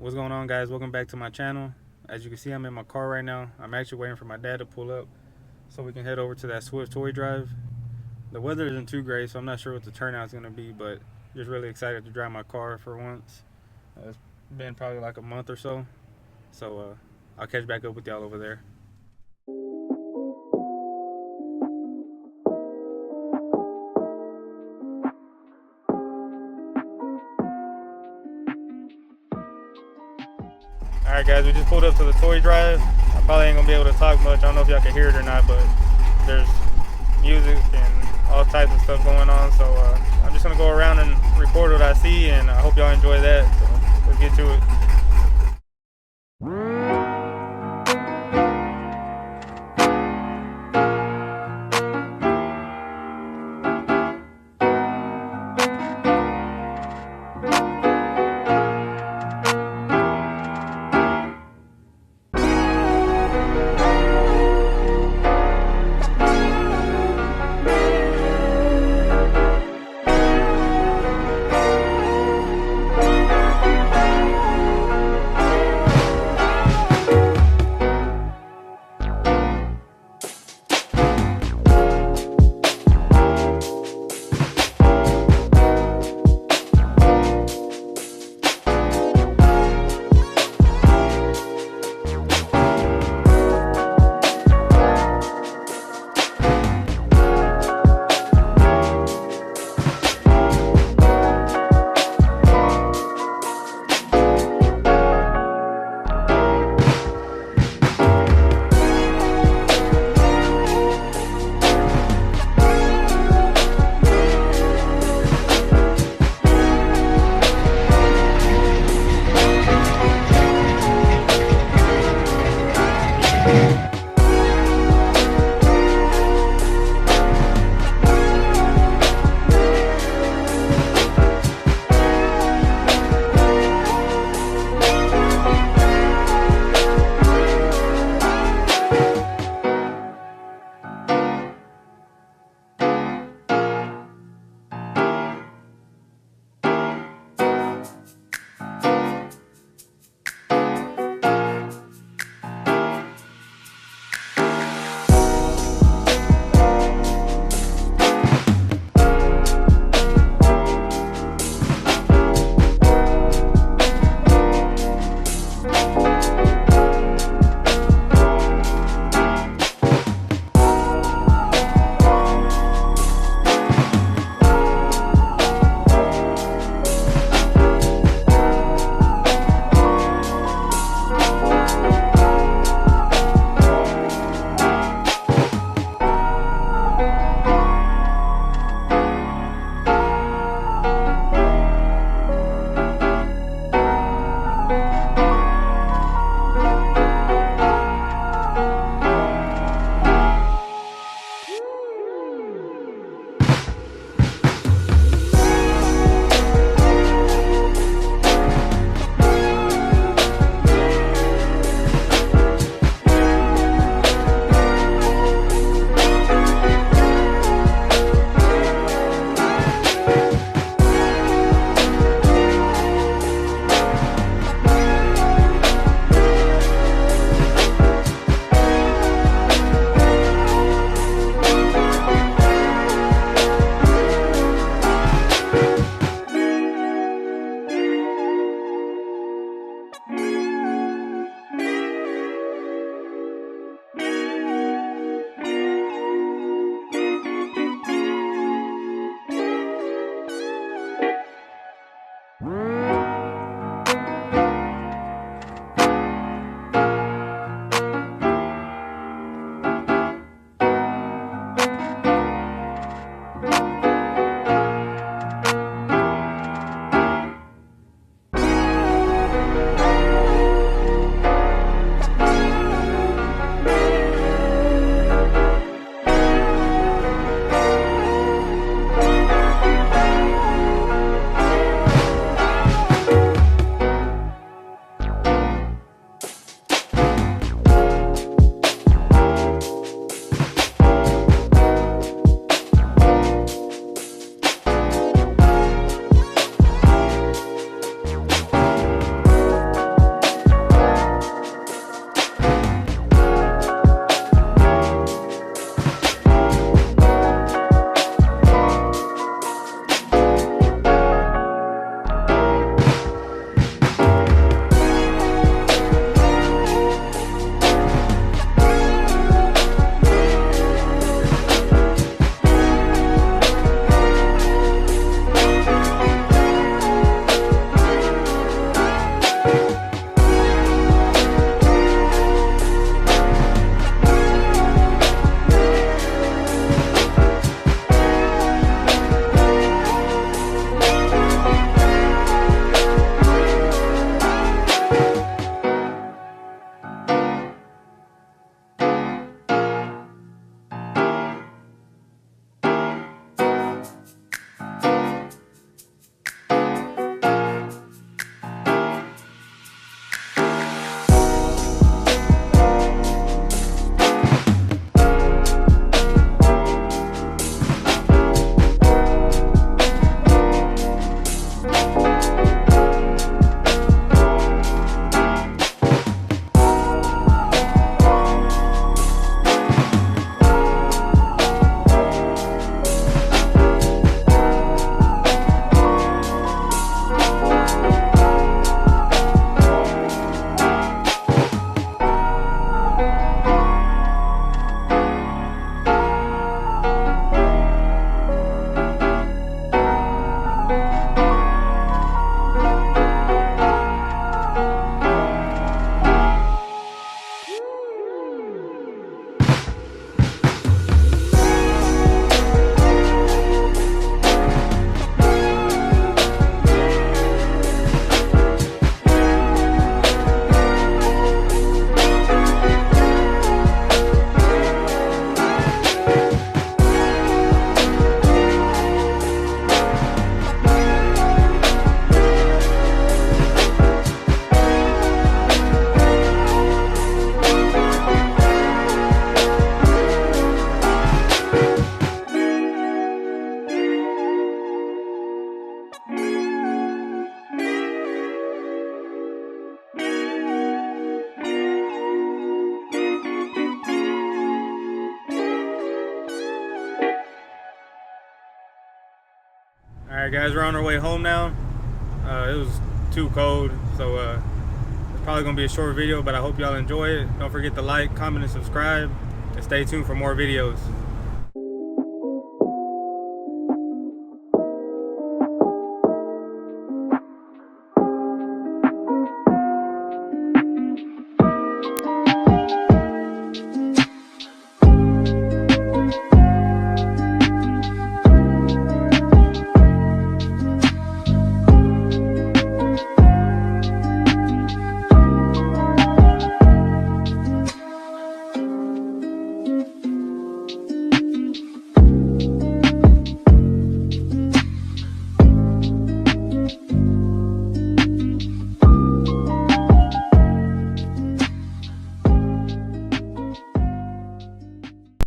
What's going on, guys? Welcome back to my channel. As you can see, I'm in my car right now. I'm actually waiting for my dad to pull up so we can head over to that Swift toy drive. The weather isn't too great, so I'm not sure what the turnout is going to be, but just really excited to drive my car for once. It's been probably like a month or so, so I'll catch back up with y'all over there. Alright guys, we just pulled up to the toy drive. I probably ain't gonna be able to talk much. I don't know if y'all can hear it or not, but there's music and all types of stuff going on. So I'm just gonna go around and record what I see, and I hope y'all enjoy that. So let's get to it. Alright guys, we're on our way home now. It was too cold, so it's probably gonna be a short video, but I hope y'all enjoy it. Don't forget to like, comment, and subscribe, and stay tuned for more videos.